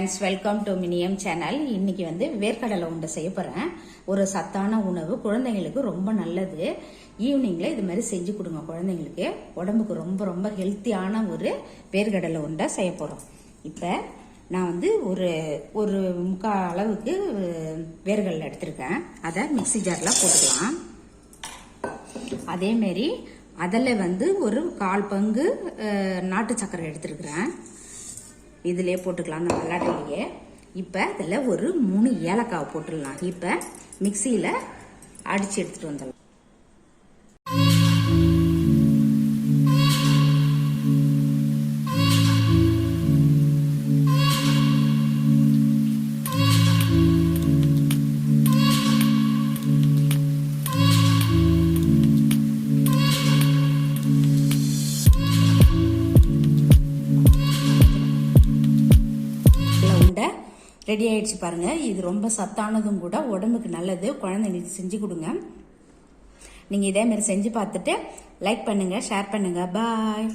Friends, welcome to மினியம் channel. இன்னைக்கு வேர்க்கடலை உண்டை செய்ய போறேன். ஒரு சத்தான உணவு, குழந்தைங்களுக்கு ரொம்ப நல்லது. ஈவினிங்ல இது மாதிரி செஞ்சு கொடுங்க குழந்தைங்களுக்கு. உடம்புக்கு ரொம்ப ரொம்ப ஹெல்த்தியான ஒரு வேர்க்கடலை உண்டை செய்ய போறோம். இப்போ நான் ஒரு ஒரு முக்கால் அளவுக்கு வேர்க்கடலை எடுத்திருக்கேன். அதை மிக்சி ஜார்ல போட்டுக்கலாம். அதே மாதிரி அதில் ஒரு 1/4 பங்கு நாட்டு சர்க்கரை எடுத்துருக்கிறேன். இதிலே போட்டுக்கலாம் அந்த மல்லாட்டையிலேயே. இப்போ இதில் ஒரு 3 ஏலக்காய் போட்டுடலாம். இப்போ மிக்சியில் அடித்து எடுத்துகிட்டு வந்துடலாம். ரெடி ஆயிடுச்சு பாருங்க. இது ரொம்ப சத்தானதும் கூட, உடம்புக்கு நல்லது. குழந்தைங்களுக்கு செஞ்சு கொடுங்க. நீங்க இதே மாதிரி செஞ்சு பார்த்துட்டு லைக் பண்ணுங்க, ஷேர் பண்ணுங்க. பாய்.